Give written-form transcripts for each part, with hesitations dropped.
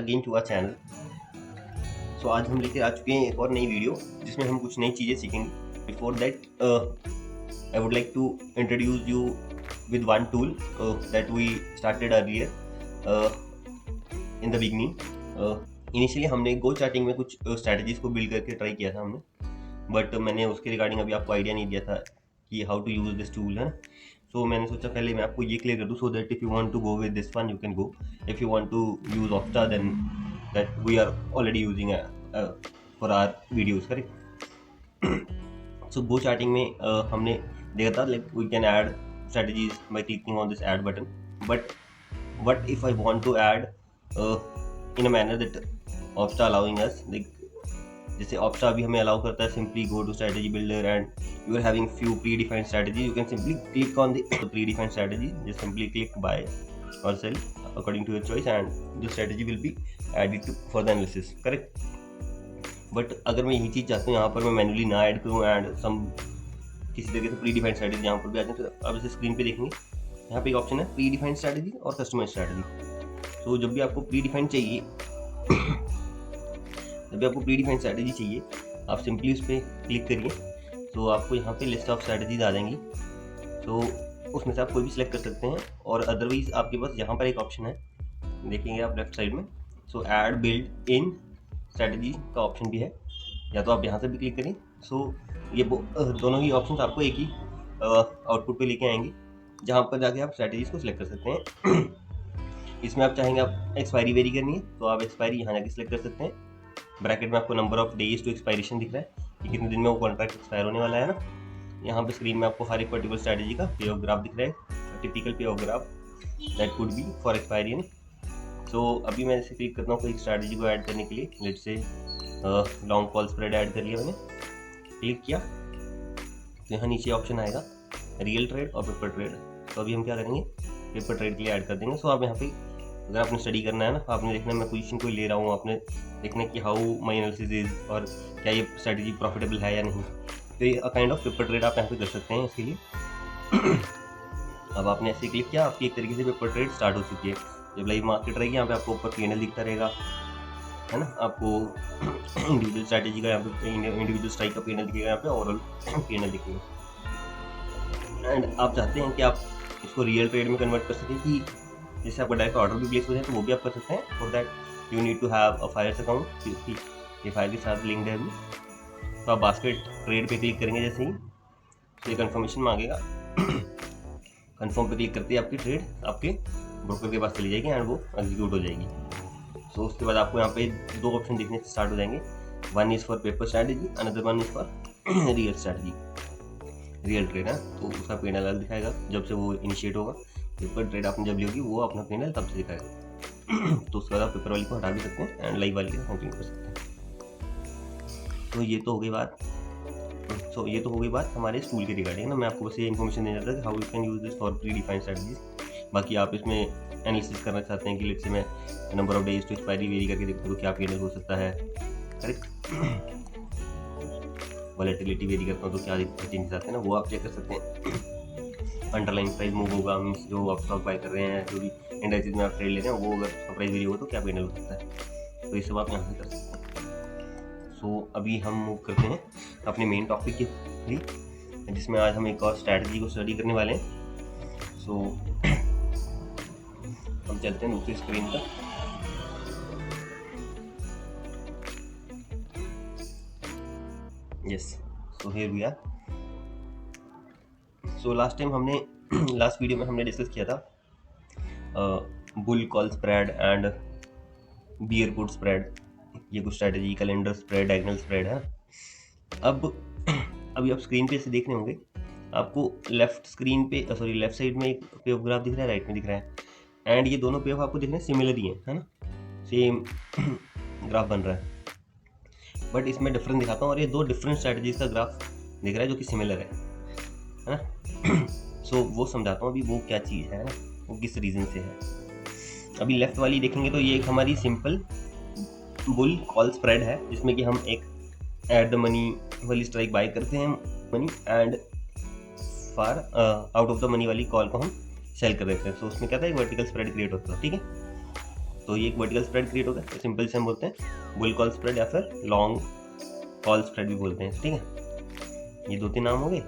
Again to our channel. So आज हम लेके आ चुके हैं एक और नई वीडियो जिसमें हम कुछ नई चीज़ें सीखेंगे। Before that I would like to introduce you with one tool that we started earlier in the beginning. Initially हमने गो चार्टिंग में कुछ स्ट्रैटेजीज को बिल्ड करके ट्राई किया था हमने, बट मैंने उसके रिगार्डिंग अभी आपको आइडिया नहीं दिया था कि how to use this tool है। सो मैंने सोचा पहले मैं आपको ये क्लियर कर दूँ so that if you want to go with this one you can go, if you want to use Opta then that we are already using for our videos, correct. So go charting में हमने देखा था like we can add strategies by clicking on this add button, but what if I want to add in a manner that Opsta allowing us, like जैसे Opsta अभी हमें allow करता है simply go to strategy builder and you are having few predefined strategies, you can simply click on the predefined strategy, just simply click buy or sell according to your choice and the strategy will be added to for the analysis, correct। but अगर मैं यही चीज़ चाहता हूँ यहाँ पर मैं manually ना add करूँ एंड सम किसी तरीके से प्री डिफाइंड स्ट्रैटेजी यहाँ पर भी आ जाए, तो आप इसे स्क्रीन पे देखेंगे यहाँ पे एक ऑप्शन है प्री डिफाइंड स्ट्रैटेजी और कस्टमाइज स्ट्रैटेजी। तो जब भी आपको प्री डिफाइंड चाहिए जब भी आपको प्री डिफाइंड स्ट्रैटेजी चाहिए आप सिंपली उस पर क्लिक करिए, तो आपको यहाँ पे लिस्ट ऑफ स्ट्रैटेजीज आ जाएंगी। तो उसमें से आप कोई भी सिलेक्ट कर सकते हैं, और अदरवाइज आपके पास यहाँ पर एक ऑप्शन है, देखेंगे आप लेफ्ट साइड में, सो ऐड बिल्ड इन स्ट्रैटेजी का ऑप्शन भी है, या तो आप यहाँ से भी क्लिक करें। सो ये दोनों ही ऑप्शंस आपको एक ही आउटपुट पे लेके आएंगे, जहाँ पर जाके आप स्ट्रैटेजीज को सिलेक्ट कर सकते हैं। इसमें आप चाहेंगे आप एक्सपायरी वेरी करनी है तो आप एक्सपायरी यहाँ जाके सिलेक्ट कर सकते हैं। ब्रैकेट में आपको number of days to expiration दिख रहा है कि कितने दिन में वो कॉन्ट्रैक्ट एक्सपायर होने वाला है ना। यहाँ पे स्क्रीन में आपको हर एक पर्टिकुलर स्ट्रैटेजी का पे ऑफ ग्राफ दिख रहा है, typical payoff graph that could be for expiry. So अभी मैं इसे क्लिक करता हूँ कोई स्ट्रैटेजी को ऐड करने के लिए, लेट से लॉन्ग कॉल स्प्रेड ऐड कर लिया मैंने, क्लिक किया तो यहाँ नीचे ऑप्शन आएगा रियल ट्रेड और पेपर ट्रेड। तो अभी हम क्या करेंगे, पेपर ट्रेड के लिए ऐड कर देंगे। सो आप यहाँ पे अगर आपने स्टडी करना है ना, आपने देखना है मैं पोजीशन कोई ले रहा हूँ, आपने देखना है कि हाउ माई एनालिसिस इज और क्या ये स्ट्रैटेजी प्रॉफिटेबल है या नहीं, तो ये काइंड ऑफ पेपर ट्रेड आप यहाँ पे कर सकते हैं इसके लिए। अब आपने ऐसे क्लिक किया, आपकी एक तरीके से पेपर ट्रेड स्टार्ट हो चुकी है। जब लाइव मार्केट रहेगी यहाँ पे आपको ऊपर पीएनएल दिखता रहेगा, है ना, आपको इंडिविजुअल स्ट्रैटेजी का यहाँ पे इंडिविजुअल स्ट्राइक का पीएनएल दिखेगा, यहाँ पे ओवरऑल पीएनएल दिखेगा। एंड आप चाहते हैं कि आप इसको रियल ट्रेड में कन्वर्ट कर सकें कि जैसे आपका डायरेक्ट ऑर्डर भी प्लेस हो जाए, तो वो भी आप कर सकते हैं। For that you need to have a Fyers account, क्योंकि ये फायर के साथ लिंक्ड है अभी। तो आप बास्केट ट्रेड पे क्लिक करेंगे जैसे ही, तो ये कन्फर्मेशन मांगेगा। कन्फर्म पे क्लिक करते ही आपकी ट्रेड आपके ब्रोकर के पास चली जाएगी एंड वो एग्जीक्यूट हो जाएगी। सो उसके बाद आपको यहाँ पे दो ऑप्शन दिखने स्टार्ट हो जाएंगे, one is for paper strategy, another one is for real strategy, real trade है। तो उसका पीएनएल अलग दिखाएगा जब से वो इनिशिएट होगा। पेपर ट्रेड आपने जब ली होगी वो अपना पीएनएल तब से दिखाएगा। तो उसके बाद आप पेपर वाली को हटा भी सकते हैं एंड लाइव वाली को कंटिन्यू कर सकते हैं। तो ये तो हो गई बात हमारे इस टूल के रिगार्डिंग ना। मैं आपको बस ये इन्फॉर्मेशन देना था कि how you can use this for pre defined strategies. बाकी आप इसमें एनालिसिस करना चाहते हैं कि लेट्स से मैं number of days to expiry vary करके देखूँ तो क्या पीएनएल हो सकता है, करेक्ट। वॉलेटिलिटी वेरी करता हूँ तो क्या चेंजेस आते हैं ना, वो आप चेक कर सकते हैं। अंडरलाइन प्राइस मूव होगा, मीन्स जो आप स्टॉक बाय कर रहे हैं, जो भी इंडाइसेस में आप ट्रेड ले रहे हैं, वो अगर उसका प्राइस वेरी हो तो क्या पीएनएल हो सकता है, तो ये सब आप यहाँ से कर सकते हैं। सो अभी हम मूव करते हैं अपने मेन टॉपिक के लिए, जिसमें आज हम एक और स्ट्रैटेजी को स्टडी करने वाले हैं। सो हम चलते हैं दूसरी स्क्रीन पर। Yes, so here we are. So last video में हमने डिस्कस किया था bull call spread and bear put spread, ये कुछ strategy, calendar spread, diagonal spread है। अब अभी आप स्क्रीन पे ऐसे देख रहे होंगे, आपको लेफ्ट साइड में एक पे ऑफ ग्राफ दिख रहा है, राइट में दिख रहा है, एंड ये दोनों पे ऑफ आपको दिख रहे हैं सिमिलर ही है ना, सेम ग्राफ बन रहा है। बट इसमें डिफरेंस दिखाता हूँ, और ये दो डिफरेंट स्ट्रैटेजीज का ग्राफ दिख रहा है जो कि सिमिलर है ना। सो वो समझाता हूँ अभी वो क्या चीज़ है ना, वो किस रीज़न से है। अभी लेफ्ट वाली देखेंगे तो ये एक हमारी सिंपल बुल कॉल स्प्रेड है, जिसमें कि हम एक एट द मनी वाली स्ट्राइक बाय करते हैं money, and far out of the money वाली कॉल को हम सेल कर देते हैं। सो उसमें क्या था, एक वर्टिकल स्प्रेड क्रिएट होता है, ठीक है। तो ये एक वर्टिकल स्प्रेड क्रिएट हो गया, तो सिंपल से हम बोलते हैं बुल कॉल स्प्रेड या फिर लॉन्ग कॉल स्प्रेड भी बोलते हैं। ठीक है, ये 2-3 नाम हो गए।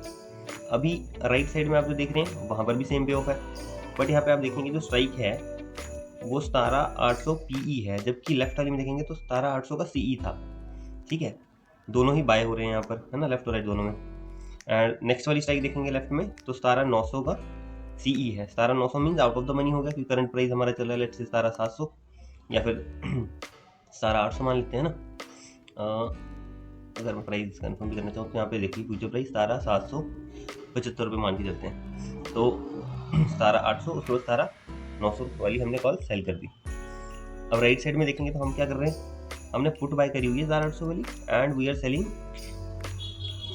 अभी राइट साइड में आप जो देख रहे हैं वहाँ पर भी सेम पे ऑफ है, बट यहाँ पे आप देखेंगे जो स्ट्राइक है वो 17,800 PE है, जबकि लेफ्ट वाली में देखेंगे तो 17,800 का CE था। ठीक है, दोनों ही बाय हो रहे हैं यहाँ पर, है ना, लेफ्ट और राइट दोनों में। एंड नेक्स्ट वाली स्ट्राइक देखेंगे लेफ्ट में तो 17,900 का CE है। 17,900 means out of the money हो गया, क्योंकि करंट प्राइस हमारा चल रहा है लेट्स से 17,700 या फिर 17,800 मान लेते हैं ना। अगर मैं प्राइस कंफर्म भी करना चाहूँ तो यहाँ पे देखिए फ्यूचर प्राइस 17,775 रुपये मान के चलते हैं, तो 17,800 उसके बाद 17,900 वाली हमने कॉल सेल कर दी। अब राइट साइड में देखेंगे तो हम क्या कर रहे हैं, हमने पुट बाय करी हुई है 17,800 वाली एंड वी आर सेलिंग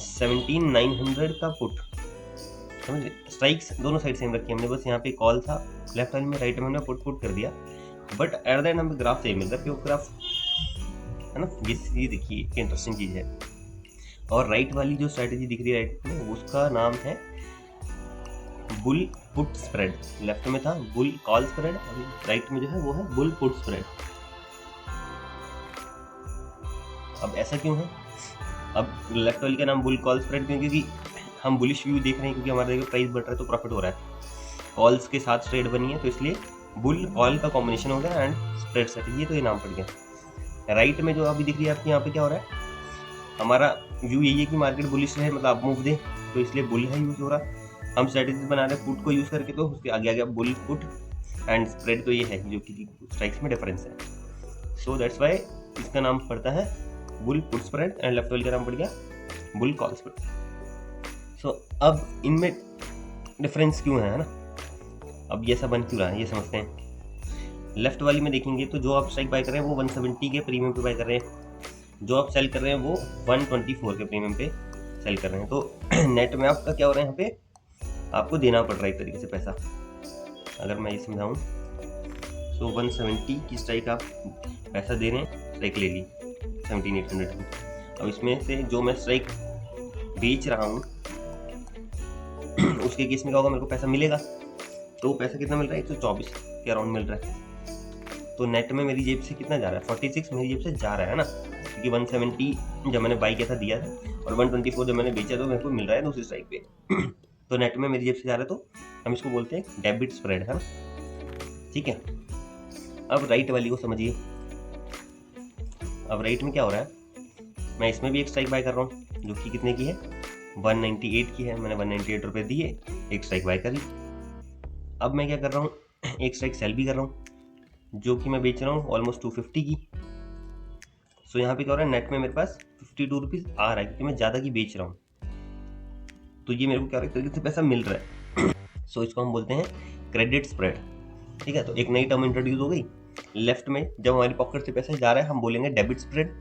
17,900 का पुट। समझ, स्ट्राइक्स दोनों साइड सेम रखी हमने, बस यहाँ पे कॉल था लेफ्ट वाली में, राइट में हमने पुट कर दिया, बट एट द एंड हमें ग्राफ सेम मिल रहा है, प्योर ग्राफ, है ना। ये देखिए इंटरेस्टिंग चीज़ है। और राइट वाली जो स्ट्रैटेजी दिख रही है राइट में, उसका नाम है बुल पुट स्प्रेड। लेफ्ट में था बुल कॉल स्प्रेड, राइट में जो है वो है बुल पुट स्प्रेड। अब ऐसा क्यों है, अब लेफ्ट वाली का नाम बुल कॉल स्प्रेड क्यों, क्योंकि हम बुलिश व्यू देख रहे हैं, क्योंकि हमारे प्राइस बढ़ रहा है तो प्रॉफिट हो रहा है, कॉल्स के साथ ट्रेड बनी है, तो इसलिए बुल कॉल का कॉम्बिनेशन हो गया एंड स्प्रेड स्ट्रेटेजी, तो ये नाम पड़ गया। राइट में जो अभी दिख रही है आपकी यहाँ पे क्या हो रहा है, हमारा व्यू यही है कि मार्केट बुलिश है, मतलब आप मूव दे, तो इसलिए बुल है यूज हो रहा। हम स्ट्रेटेजी बना रहे हैं पुट को यूज करके, तो उसके आगे आगे बुल पुट एंड स्प्रेड, तो ये है जो कि स्ट्राइक्स में डिफरेंस है। सो दैट्स वाई इसका नाम पड़ता है bull put spread and left वाले का नाम पड़ गया बुल कॉल स्प्रेड। सो अब इनमें डिफरेंस क्यों है ना, अब ये सब बन क्यों रहा है ये समझते हैं। लेफ्ट वाली में देखेंगे तो जो आप स्ट्राइक बाय कर रहे हैं वो 170 के प्रीमियम पे बाय कर रहे हैं, जो आप सेल कर रहे हैं वो 124 के प्रीमियम पे सेल कर रहे हैं, तो नेट में आपका क्या हो रहा है, यहाँ पे आपको देना पड़ रहा है एक तरीके से पैसा। अगर मैं ये समझाऊँ तो 170 की स्ट्राइक आप पैसा दे रहे हैं, स्ट्राइक ले ली 17,800 की। अब इसमें से जो मैं स्ट्राइक बेच रहा हूँ उसके केस में क्या होगा, मेरे को पैसा मिलेगा, तो पैसा कितना मिल रहा है, 124 के अराउंड मिल रहा है। तो नेट में मेरी जेब से कितना जा रहा है, 46 मेरी जेब से जा रहा है ना, क्योंकि 170 जब मैंने बाई किया था दिया था, और 124 जब मैंने बेचा तो मेरे को मिल रहा है दूसरी स्ट्राइक पे। तो नेट में मेरी जेब से जा रहा है, तो हम इसको बोलते हैं डेबिट स्प्रेड, है ना। ठीक है, अब राइट वाली को समझिए। अब राइट में क्या हो रहा है, मैं इसमें भी एक स्ट्राइक बाय कर रहा हूँ जो कि कितने की है, 198 की है, मैंने 198 रुपये दिए, एक स्ट्राइक बाय कर ली। अब मैं क्या कर रहा हूँ, एक स्ट्राइक सेल भी कर रहा हूँ जो कि मैं बेच रहा हूँ ऑलमोस्ट 250 की। सो यहाँ पे क्या हो रहा है, नेट में मेरे पास 52 रुपीज़ आ रहा है, क्योंकि मैं ज़्यादा की बेच रहा हूँ, तो ये मेरे को क्या हो रहा है, तरीके से पैसा मिल रहा है। सो इसको हम बोलते हैं क्रेडिट स्प्रेड। ठीक है, तो एक नई टर्म इंट्रोड्यूस हो गई। लेफ्ट में जब हमारी पॉकेट से पैसा जा रहा है हम बोलेंगे डेबिट स्प्रेड,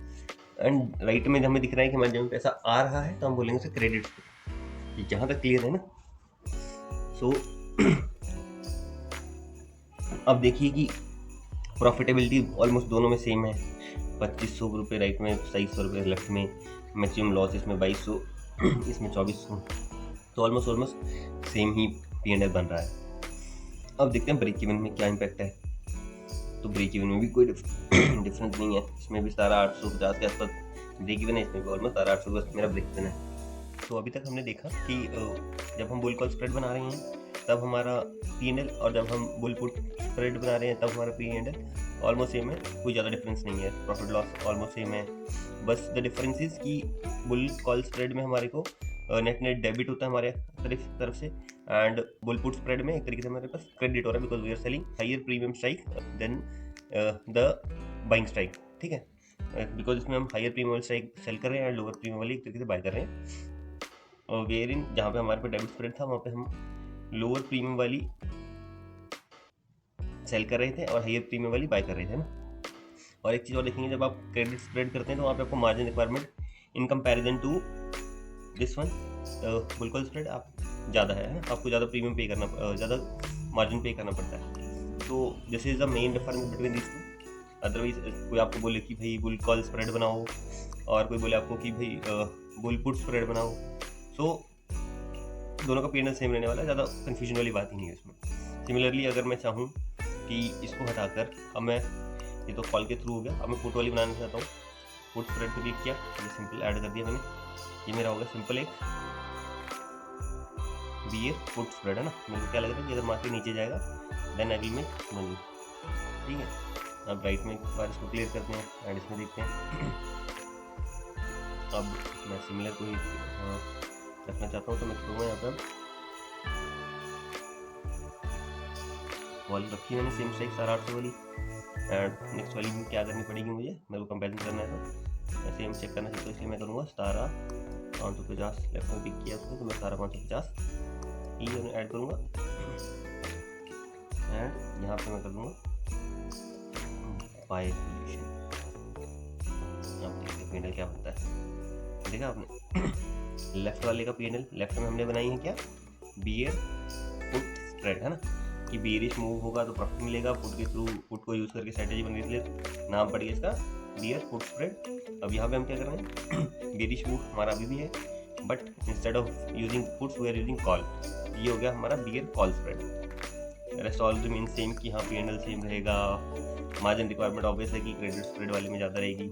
एंड राइट में हमें दिख रहा है कि हमारे जब पैसा आ रहा है तो हम बोलेंगे उसे क्रेडिट स्प्रेड। यहाँ तक क्लियर है ना। सो अब देखिए कि प्रॉफिटेबिलिटी ऑलमोस्ट दोनों में सेम है, 2500 रुपये राइट में, 2300 रुपये लेफ्ट में। मैक्सिमम लॉस इसमें 2200, इसमें 2400, तो ऑलमोस्ट सेम ही P&L बन रहा है। अब देखते हैं ब्रेक इवन में क्या इम्पैक्ट है। तो ब्रेक इवन में भी कोई डिफरेंस नहीं है, इसमें भी 17,850 के आसपास ब्रेक इवन है, इसमें भी ऑलमोस्ट 17,800 बस मेरा ब्रेक इवन है। तो अभी तक हमने देखा कि जब हम बुल कॉल स्प्रेड बना रहे हैं तब हमारा P&L, और जब हम बुल पुट स्प्रेड बना रहे हैं तब हमारा P&L ऑलमोस्ट सेम है, कोई ज़्यादा डिफरेंस नहीं है, प्रॉफिट लॉस ऑलमोस्ट सेम है। बस द डिफरेंस इज कि बुल कॉल स्प्रेड में हमारे को नेट डेबिट होता है हमारे तरफ से, एंड बुल पुट स्प्रेड में एक तरीके से हमारे पास क्रेडिट हो रहा है, because we are selling higher premium strike than the buying strike. ठीक है, बिकॉज इसमें हम हायर प्रीमियम स्ट्राइक सेल कर रहे हैं एंड लोअर प्रीमियम वाली एक तरीके से बाय कर रहे हैं। और वेयर इन जहाँ पे हमारे पे डेबिट स्प्रेड था वहाँ पे हम लोअर प्रीमियम वाली सेल कर रहे थे और हायर प्रीमियम वाली बाय कर रहे थे ना। और एक चीज़ और देखेंगे, जब आप क्रेडिट स्प्रेड करते हैं तो वहाँ पे आपको margin requirement in comparison to this one bull call spread आप ज़्यादा है, आपको ज़्यादा प्रीमियम पे करना, ज़्यादा मार्जिन पे करना पड़ता है। तो this is the main difference between this two. Otherwise कोई आपको बोले कि भाई बुल कॉल स्प्रेड बनाओ और कोई बोले आपको कि भाई बुल पुट स्प्रेड बनाओ, सो दोनों का P&L सेम रहने वाला है, ज़्यादा कन्फ्यूजन वाली बात ही नहीं है इसमें। सिमिलरली अगर मैं चाहूँ कि इसको हटाकर अब मैं ये तो कॉल के थ्रू हो गया। अब मैं पुट वाली बनाना चाहता हूँ, पुट स्प्रेड पे क्लिक किया, ये सिंपल ऐड कर दिया मैंने, ये मेरा होगा सिंपल एक बियर पुट स्प्रेड है ना। मेरे को क्या लग रहा है कि अगर मार्केट नीचे जाएगा then I will make money, ठीक है। अब राइट में एक बार इसको क्लियर करते हैं एंड इसमें देखते हैं। अब मैं सिमिलर को ही रखना चाहता हूँ, तो मैं करूँगा यहाँ पर वाली रखी मैंने सेम स्ट्राइक 850 वाली, एंड नेक्स्ट वाली में क्या करनी पड़ेगी मुझे, मेरे को कंपेरिजन करना है तो मैं सेम चेक करना चाहता हूँ, इसलिए मैं करूँगा 550 लेफ्ट में पिक किया उसको, तो मैं 550 ये ऐड करूँगा एंड यहाँ पे मैं कर दूँगा बाय पोजीशन। अब देखते हैं पीएनएल क्या होता है, देखा आपने लेफ्ट वाले का पीएनएल, लेफ्ट में हमने बनाई है क्या, बियर पुट स्प्रेड है ना, कि बियरिश मूव होगा तो प्रॉफिट मिलेगा, पुट के थ्रू पुट को यूज करके स्ट्रेटेजी बन गई, इसलिए नाम पड़ गया इसका बियर पुट स्प्रेड। अब यहाँ पे हम क्या कर रहे हैं, बियरिश मूव हमारा अभी भी है, but instead of using puts we are using call, ये हो गया हमारा bear call spread. Rest all the mean same कि हाँ पीएनएल सेम रहेगा, मार्जिन रिक्वायरमेंट ऑब्वियस है कि क्रेडिट स्प्रेड वाले में ज़्यादा रहेगी,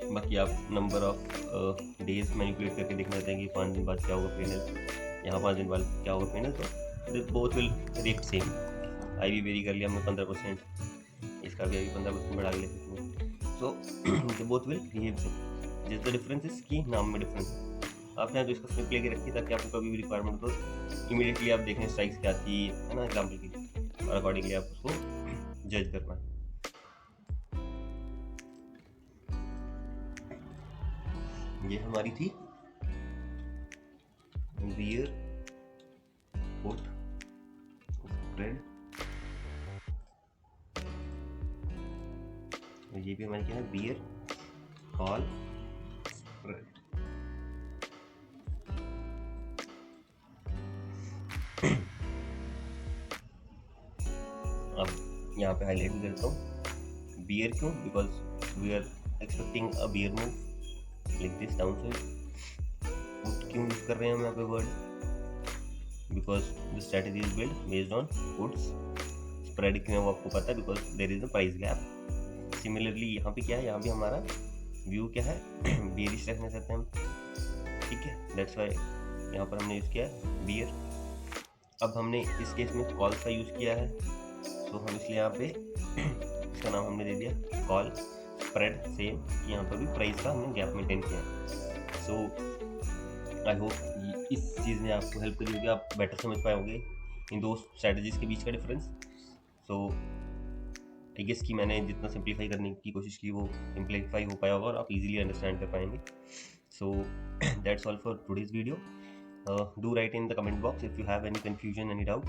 बाकी आप नंबर ऑफ डेज मैनिपुलेट करके देखना चाहते हैं कि 5 दिन बाद क्या होगा पीएनएल, यहाँ 5 दिन बाद क्या होगा पीएनएल, तो बोथ विल रिएक्ट सेम। आई भी वेरी कर लिया हमने 15%, इसका भी अभी 15% बढ़ा ले सकते हैं, so both will behave same, जिस द डिफरेंस इज कि नाम में डिफरेंस है। आप चाहें तो इसको स्निप लेके रखिए ताकि आपको कभी भी रिक्वायरमेंट हो इमीडिएटली आप देखें स्ट्राइक्स क्या थी, है ना, एग्जाम्पल की, और अकॉर्डिंगली आप उसको जज करना है। ये हमारी थी बियर पुट स्प्रेड, ये भी हमारी क्या है, बियर कॉल स्प्रेड। अब यहाँ पे हाईलाइट भी करता हूँ बियर क्यों, because we are expecting a bear move like this downside. Put क्यों यूज कर रहे हैं हम यहाँ पे word, because the strategy is build based on puts. Spread क्यों है वो आपको पता है, because there is a price gap. Similarly यहाँ पे क्या है, यहाँ भी हमारा व्यू क्या है, बियरिश रखना चाहते हैं हम, ठीक है, दैट्स वाई यहाँ पर हमने यूज़ किया है बियर। अब हमने इस केस में कॉल का यूज़ किया है, तो हम इसलिए यहाँ पे इसका नाम हमने दे दिया कॉल स्प्रेड, सेम यहाँ पर भी प्राइस का हमने गैप मेंटेन किया है। सो आई होप इस चीज़ ने आपको हेल्प करी होगी, आप बेटर समझ पाए होंगे इन दो स्ट्रैटेजीज़ के बीच का डिफरेंस। सो आई गेस कि मैंने जितना सिंप्लीफाई करने की कोशिश की वो सिंप्लीफाई हो पाया होगा और आप इजीली अंडरस्टैंड कर पाएंगे। सो that's all for today's video. Do right in the comment box if you have any confusion, any doubt,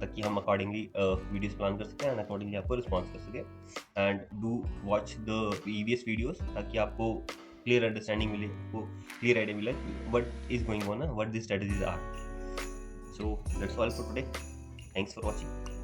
ताकि हम अकॉर्डिंगली वीडियोस प्लान कर सकें एंड अकॉर्डिंगली आपको रिस्पॉन्स कर सकें। And do watch the previous videos ताकि आपको क्लियर अंडरस्टैंडिंग मिले, आपको क्लियर आइडिया मिले what is going on, what the strategies are. So that's all for today, thanks for watching.